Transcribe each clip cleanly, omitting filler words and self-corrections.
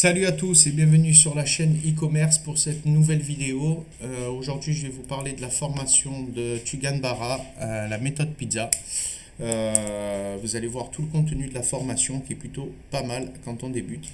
Salut à tous et bienvenue sur la chaîne e-commerce pour cette nouvelle vidéo. Aujourd'hui, je vais vous parler de la formation de Tugan Bara, la méthode pizza. Vous allez voir tout le contenu de la formation qui est plutôt pas mal quand on débute.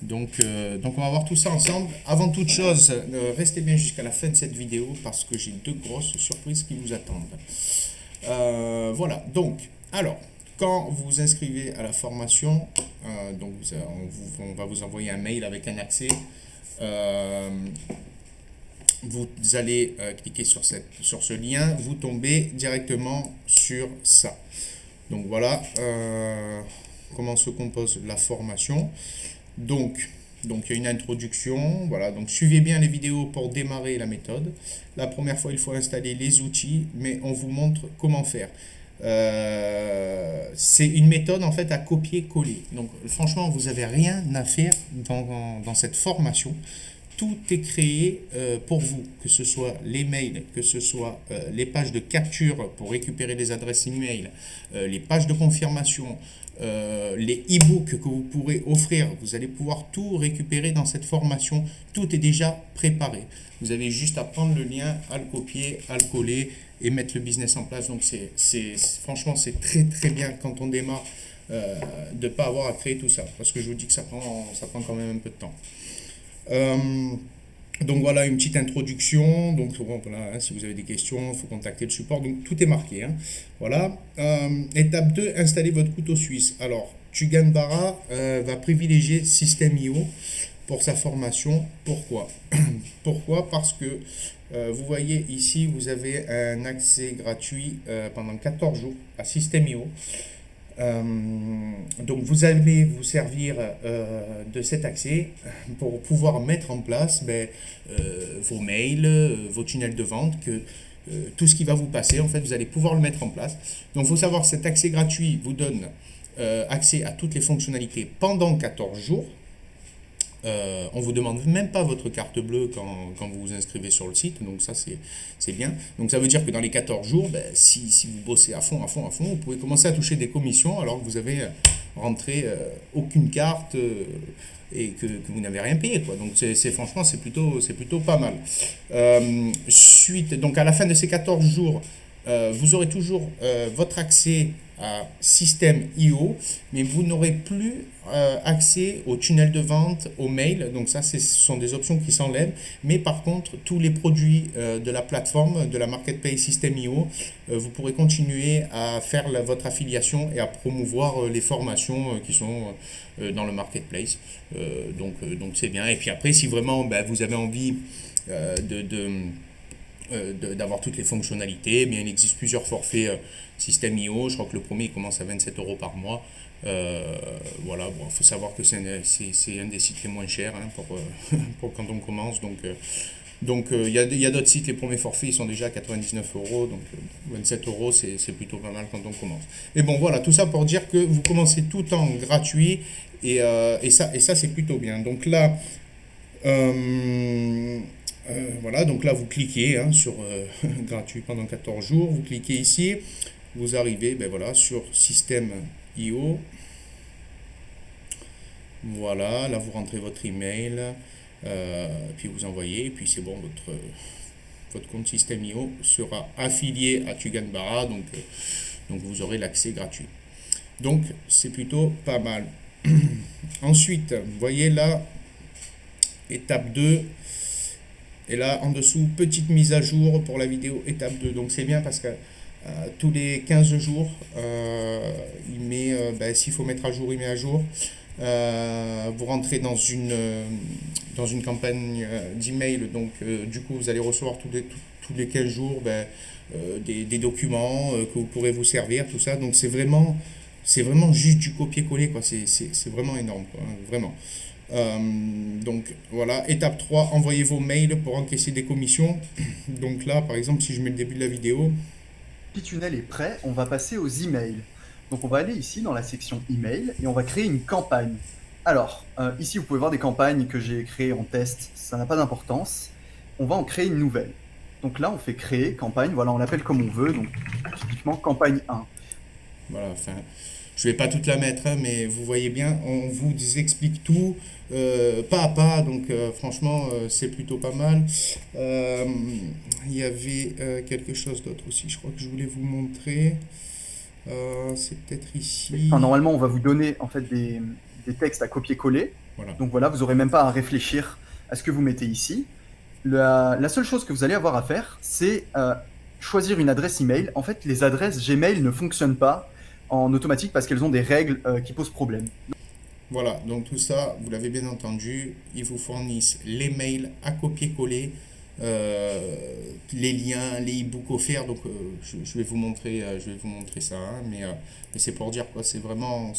Donc on va voir tout ça ensemble. Avant toute chose, restez bien jusqu'à la fin de cette vidéo parce que j'ai deux grosses surprises qui vous attendent. Voilà, donc, alors, quand vous vous inscrivez à la formation, on va vous envoyer un mail avec un accès. Vous allez cliquer sur ce lien, vous tombez directement sur ça. Donc voilà comment se compose la formation. Donc il y a une introduction, voilà, donc suivez bien les vidéos pour démarrer la méthode. La première fois, il faut installer les outils, mais on vous montre comment faire. C'est une méthode en fait à copier-coller. Donc franchement, vous n'avez rien à faire dans cette formation. Tout est créé pour vous, que ce soit les mails, que ce soit les pages de capture pour récupérer les adresses email, les pages de confirmation, les e-books que vous pourrez offrir. Vous allez pouvoir tout récupérer dans cette formation. Tout est déjà préparé. Vous avez juste à prendre le lien, à le copier, à le coller et mettre le business en place. Donc franchement, c'est très très bien quand on démarre de ne pas avoir à créer tout ça. Parce que je vous dis que ça prend quand même un peu de temps. Donc voilà une petite introduction. Donc voilà, si vous avez des questions, il faut contacter le support. Donc tout est marqué. Voilà. Étape 2, installez votre couteau suisse. Alors, Tugan Bara va privilégier System.io pour sa formation. Pourquoi? Pourquoi? Parce que vous voyez ici, vous avez un accès gratuit pendant 14 jours à System.io. Donc vous allez vous servir de cet accès pour pouvoir mettre en place vos mails, vos tunnels de vente, tout ce qui va vous passer, en fait, vous allez pouvoir le mettre en place. Donc il faut savoir que cet accès gratuit vous donne accès à toutes les fonctionnalités pendant 14 jours. On ne vous demande même pas votre carte bleue quand vous vous inscrivez sur le site, donc ça c'est bien. Donc ça veut dire que dans les 14 jours, si vous bossez à fond, vous pouvez commencer à toucher des commissions alors que vous avez rentré aucune carte et que vous n'avez rien payé, quoi. Donc franchement c'est plutôt pas mal. Donc à la fin de ces 14 jours, vous aurez toujours votre accès à System.io, mais vous n'aurez plus accès au tunnel de vente, au mail. Donc ça, ce sont des options qui s'enlèvent. Mais par contre, tous les produits de la plateforme, de la marketplace System.io, vous pourrez continuer à faire votre affiliation et à promouvoir les formations qui sont dans le marketplace. Donc c'est bien. Et puis après, si vraiment vous avez envie d'avoir toutes les fonctionnalités, mais il existe plusieurs forfaits System.io. Je crois que le premier commence à 27 € par mois. Voilà, bon, il faut savoir que c'est un des sites les moins chers pour quand on commence. Donc il y a d'autres sites, les premiers forfaits ils sont déjà à 99 €, donc 27 € c'est plutôt pas mal quand on commence. Et bon voilà, tout ça pour dire que vous commencez tout en gratuit et ça c'est plutôt bien. Donc là, voilà, donc là vous cliquez sur gratuit pendant 14 jours, vous cliquez ici, vous arrivez voilà, sur System.io. Voilà, là vous rentrez votre email, puis vous envoyez, et puis c'est bon, votre compte System.io sera affilié à Tugan Bara, donc vous aurez l'accès gratuit. Donc c'est plutôt pas mal. Ensuite, vous voyez là, étape 2. Et là, en dessous, petite mise à jour pour la vidéo étape 2. Donc c'est bien parce que tous les 15 jours, il met, s'il faut mettre à jour, il met à jour. Vous rentrez dans une campagne d'email. Donc du coup, vous allez recevoir tous les 15 jours des documents que vous pourrez vous servir, tout ça. Donc c'est vraiment juste du copier-coller, quoi. C'est vraiment énorme, quoi, hein, vraiment. Donc voilà, étape 3, envoyez vos mails pour encaisser des commissions. Donc là, par exemple, si je mets le début de la vidéo. Si tunnel est prêt, on va passer aux emails. Donc on va aller ici dans la section email et on va créer une campagne. Alors, ici vous pouvez voir des campagnes que j'ai créées en test, ça n'a pas d'importance. On va en créer une nouvelle. Donc là on fait créer campagne, voilà, on l'appelle comme on veut, donc typiquement campagne 1. Voilà, enfin, Je vais pas toute la mettre, hein, mais vous voyez bien, on vous explique tout pas à pas, donc franchement, c'est plutôt pas mal. Euh, Il y avait quelque chose d'autre aussi, je crois que je voulais vous montrer. C'est peut-être Enfin, ici. normalement, on va vous donner en fait des textes à copier-coller. Voilà. Donc voilà, vous n'aurez même pas à réfléchir à ce que vous mettez ici. La seule chose que vous allez avoir à faire, c'est choisir une adresse email. En fait, les adresses Gmail ne fonctionnent pas en automatique parce qu'elles ont des règles qui posent problème. Voilà, donc tout ça, vous l'avez bien entendu, ils vous fournissent les mails à copier-coller, les liens, les e-books offerts. Donc je vais vous montrer, ça, hein, mais c'est pour dire quoi, c'est vraiment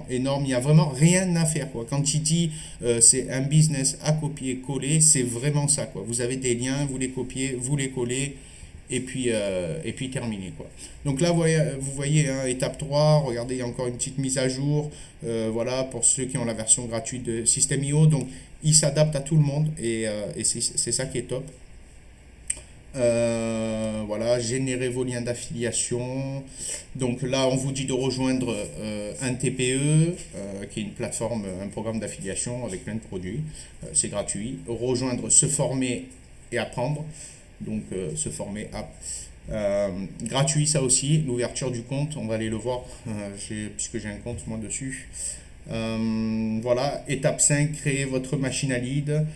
énorme. Il n'y a vraiment rien à faire quoi. Quand il dit c'est un business à copier-coller, c'est vraiment ça quoi. Vous avez des liens, vous les copiez, vous les collez et puis terminé quoi. Donc là vous voyez hein, étape 3, regardez il y a encore une petite mise à jour, voilà pour ceux qui ont la version gratuite de System.io, donc il s'adapte à tout le monde et c'est ça qui est top. Voilà, générer vos liens d'affiliation. Donc là, on vous dit de rejoindre un TPE, qui est une plateforme, un programme d'affiliation avec plein de produits. C'est gratuit. Rejoindre, se former et apprendre. Donc se former à gratuit ça aussi, l'ouverture du compte, on va aller le voir, puisque j'ai un compte moi dessus. Voilà, étape 5, créer votre machine à lead.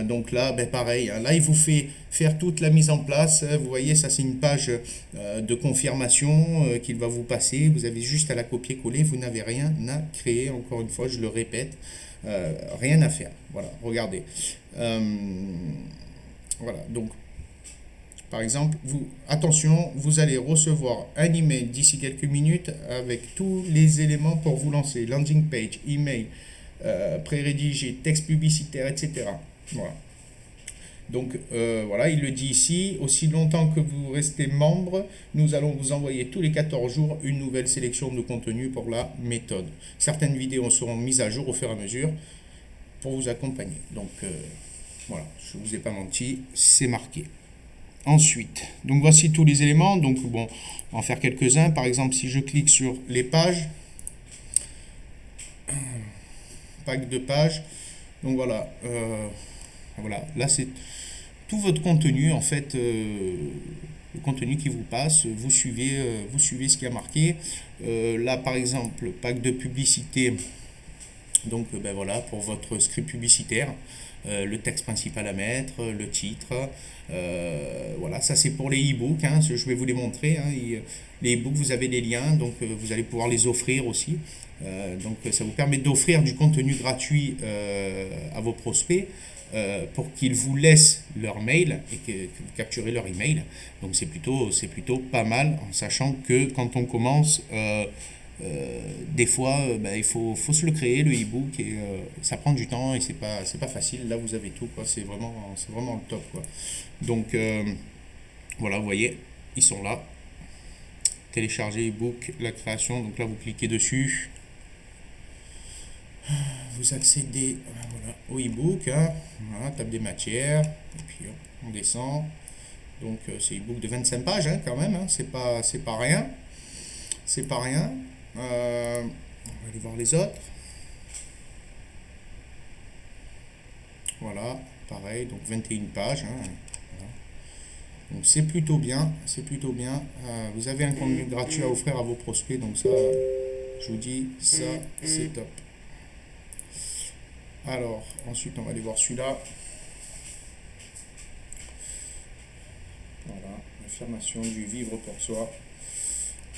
Donc là, ben pareil, hein, là il vous fait faire toute la mise en place. Vous voyez, ça c'est une page de confirmation qu'il va vous passer. Vous avez juste à la copier-coller, vous n'avez rien à créer. Encore une fois, je le répète, rien à faire. Voilà, regardez. Voilà, donc par exemple, attention, vous allez recevoir un email d'ici quelques minutes avec tous les éléments pour vous lancer. Landing page, email, pré-rédigé, texte publicitaire, etc. Voilà. Donc voilà, il le dit ici, aussi longtemps que vous restez membre, nous allons vous envoyer tous les 14 jours une nouvelle sélection de contenu pour la méthode. Certaines vidéos seront mises à jour au fur et à mesure pour vous accompagner. Donc voilà, je ne vous ai pas menti, c'est marqué. Ensuite, donc voici tous les éléments. Donc bon, on va en faire quelques-uns. Par exemple, si je clique sur les pages, pack de pages. Donc voilà, voilà. Là c'est tout votre contenu en fait, le contenu qui vous passe. Vous suivez ce qui a marqué. Là par exemple, pack de publicité. Donc ben voilà, pour votre script publicitaire, le texte principal à mettre, le titre, voilà, ça c'est pour les e-books, hein, je vais vous les montrer, hein, les e-books vous avez des liens, donc vous allez pouvoir les offrir aussi, donc ça vous permet d'offrir du contenu gratuit à vos prospects, pour qu'ils vous laissent leur mail et que vous capturez leur email, donc c'est plutôt pas mal, en sachant que quand on commence, des fois, ben, il faut se le créer, le e-book, et ça prend du temps et c'est pas facile. Là, vous avez tout, quoi. C'est vraiment le top, quoi. Donc, voilà, vous voyez, ils sont là. Télécharger e-book, la création. Donc là, vous cliquez dessus. Vous accédez voilà, au e-book. Hein. Voilà, table des matières. Et puis, on descend. Donc, c'est e-book de 25 pages, hein, quand même. Hein. C'est pas rien. C'est pas rien. On va aller voir les autres. Voilà, pareil, donc 21 pages. Hein, voilà. Donc c'est plutôt bien, c'est plutôt bien. Vous avez un contenu gratuit à offrir à vos prospects, donc ça, je vous dis, ça, c'est top. Alors, ensuite, on va aller voir celui-là. Voilà, l'affirmation du vivre pour soi.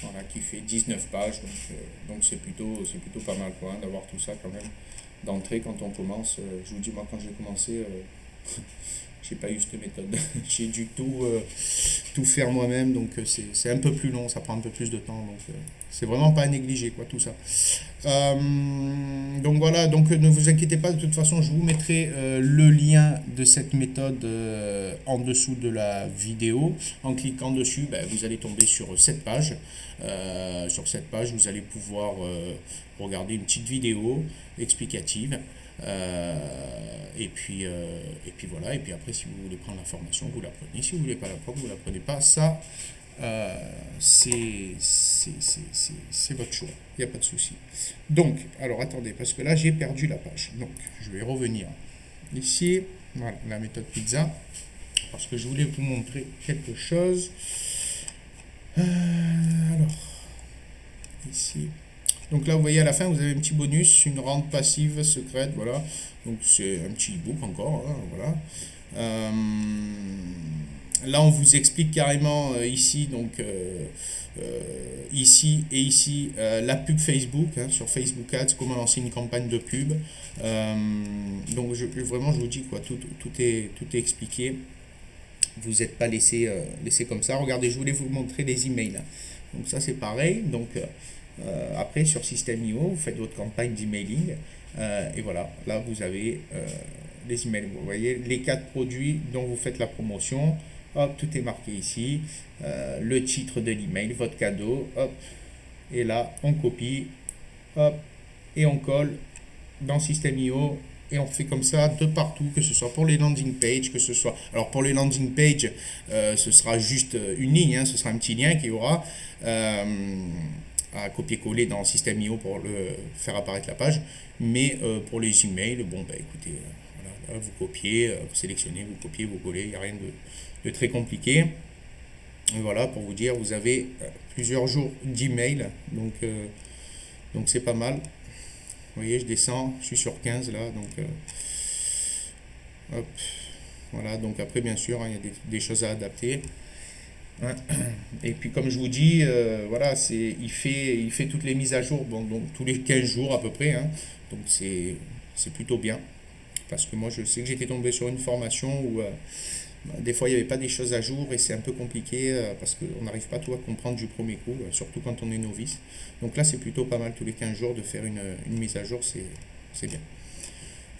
Voilà, qui fait 19 pages, donc c'est plutôt pas mal quoi, hein, d'avoir tout ça quand même d'entrée quand on commence. Je vous dis, moi quand j'ai commencé, j'ai pas eu cette méthode. J'ai dû tout faire moi-même, donc c'est un peu plus long, ça prend un peu plus de temps, donc c'est vraiment pas à négliger quoi tout ça. Donc voilà, donc ne vous inquiétez pas, de toute façon je vous mettrai le lien de cette méthode en dessous de la vidéo. En cliquant dessus, ben, vous allez tomber sur cette page. Sur cette page, vous allez pouvoir regarder une petite vidéo explicative. Et puis voilà, et puis après si vous voulez prendre l'information, vous la prenez. Si vous voulez pas la prendre, vous la prenez pas. Ça, c'est votre choix, il n'y a pas de souci. Donc, alors attendez, parce que là j'ai perdu la page. Donc, je vais revenir ici, voilà, la méthode pizza, parce que je voulais vous montrer quelque chose. Alors, ici. Donc là, vous voyez à la fin, vous avez un petit bonus, une rente passive secrète, voilà. Donc c'est un petit e-book encore, hein, voilà. Là, on vous explique carrément ici, donc ici et ici, la pub Facebook, hein, sur Facebook Ads, comment lancer une campagne de pub. Donc vraiment, je vous dis, quoi, tout est expliqué. Vous n'êtes pas laissé comme ça. Regardez, je voulais vous montrer les emails. Donc ça, c'est pareil. Donc après, sur System.io, vous faites votre campagne d'emailing. Et voilà, là, vous avez les emails. Vous voyez les 4 produits dont vous faites la promotion. Hop, tout est marqué ici. Le titre de l'email, votre cadeau. Hop, et là, on copie. Hop, et on colle dans System.io. Et on fait comme ça de partout, que ce soit pour les landing pages, que ce soit... Alors pour les landing pages, ce sera juste une ligne, hein, ce sera un petit lien qu'il y aura à copier-coller dans System.io pour le faire apparaître la page. Mais pour les emails, bon, bah écoutez, voilà, là, vous copiez, vous sélectionnez, vous copiez, vous collez, il n'y a rien de très compliqué. Et voilà, pour vous dire, vous avez plusieurs jours d'email, donc c'est pas mal. Vous voyez, je descends, je suis sur 15 là, donc hop, voilà, donc après bien sûr, hein, il y a des choses à adapter. Hein. Et puis comme je vous dis, voilà, il fait toutes les mises à jour, bon, donc tous les 15 jours à peu près, hein, donc c'est plutôt bien. Parce que moi je sais que j'étais tombé sur une formation où des fois il n'y avait pas des choses à jour et c'est un peu compliqué parce qu'on n'arrive pas tout à comprendre du premier coup, surtout quand on est novice. Donc là c'est plutôt pas mal tous les 15 jours de faire une mise à jour, c'est bien.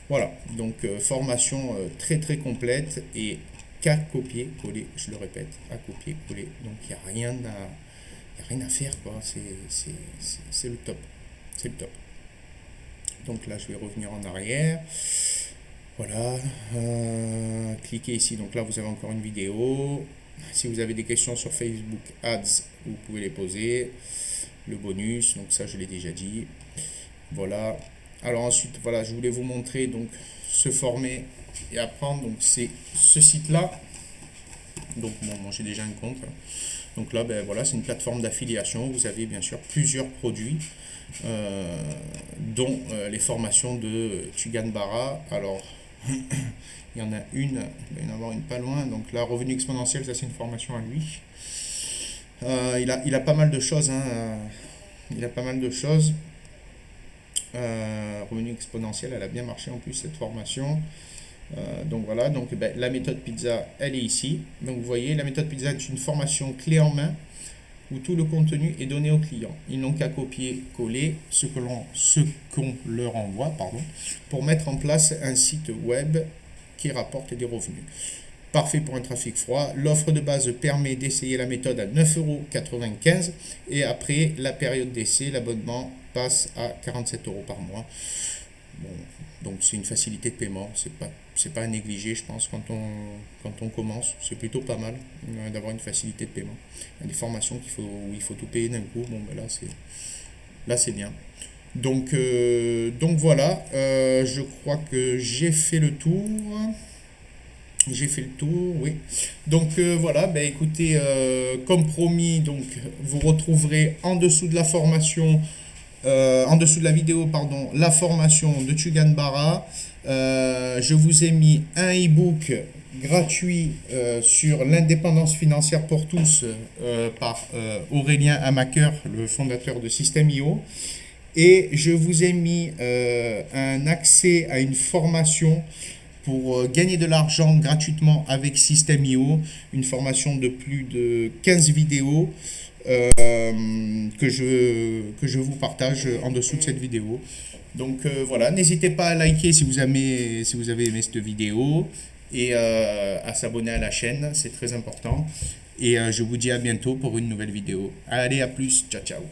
Voilà, donc formation très très complète et qu'à copier-coller, je le répète, à copier-coller. Donc il n'y a rien à faire, quoi. C'est le top. C'est le top. Donc là je vais revenir en arrière. Voilà, cliquez ici, donc là vous avez encore une vidéo. Si vous avez des questions sur Facebook Ads, vous pouvez les poser. Le bonus, donc ça je l'ai déjà dit. Voilà, alors ensuite, voilà, je voulais vous montrer, donc se former et apprendre, donc c'est ce site-là. Donc bon, moi j'ai déjà un compte. Donc là, ben voilà, c'est une plateforme d'affiliation. Vous avez bien sûr plusieurs produits, dont les formations de Tugan Barra. Alors, il y en a une, il va y en avoir une pas loin. Donc là, revenu exponentiel, ça c'est une formation à lui. Il a pas mal de choses. Hein, il a pas mal de choses. Revenu exponentiel, elle a bien marché en plus cette formation. Donc voilà, donc ben, la méthode pizza, elle est ici. Donc vous voyez, la méthode pizza est une formation clé en main où tout le contenu est donné aux clients. Ils n'ont qu'à copier-coller ce qu'on leur envoie, pour mettre en place un site web qui rapporte des revenus. Parfait pour un trafic froid. L'offre de base permet d'essayer la méthode à 9,95 € et après la période d'essai, l'abonnement passe à 47 € par mois. Bon, donc c'est une facilité de paiement, c'est pas à négliger, je pense, quand on commence. C'est plutôt pas mal d'avoir une facilité de paiement. Il y a des formations où il faut tout payer d'un coup. Bon, ben là c'est bien. Donc voilà, je crois que j'ai fait le tour. J'ai fait le tour, oui. Donc voilà, ben écoutez, comme promis, donc vous retrouverez en dessous de la formation, en dessous de la vidéo, pardon, la formation de Tugan Barra. Je vous ai mis un e-book gratuit sur l'indépendance financière pour tous par Aurélien Hamaker, le fondateur de System.io. Et je vous ai mis un accès à une formation pour gagner de l'argent gratuitement avec System.io, une formation de plus de 15 vidéos que je vous partage en dessous de cette vidéo. Donc voilà, n'hésitez pas à liker si vous avez aimé cette vidéo et à s'abonner à la chaîne, c'est très important. Et je vous dis à bientôt pour une nouvelle vidéo. Allez, à plus, ciao ciao.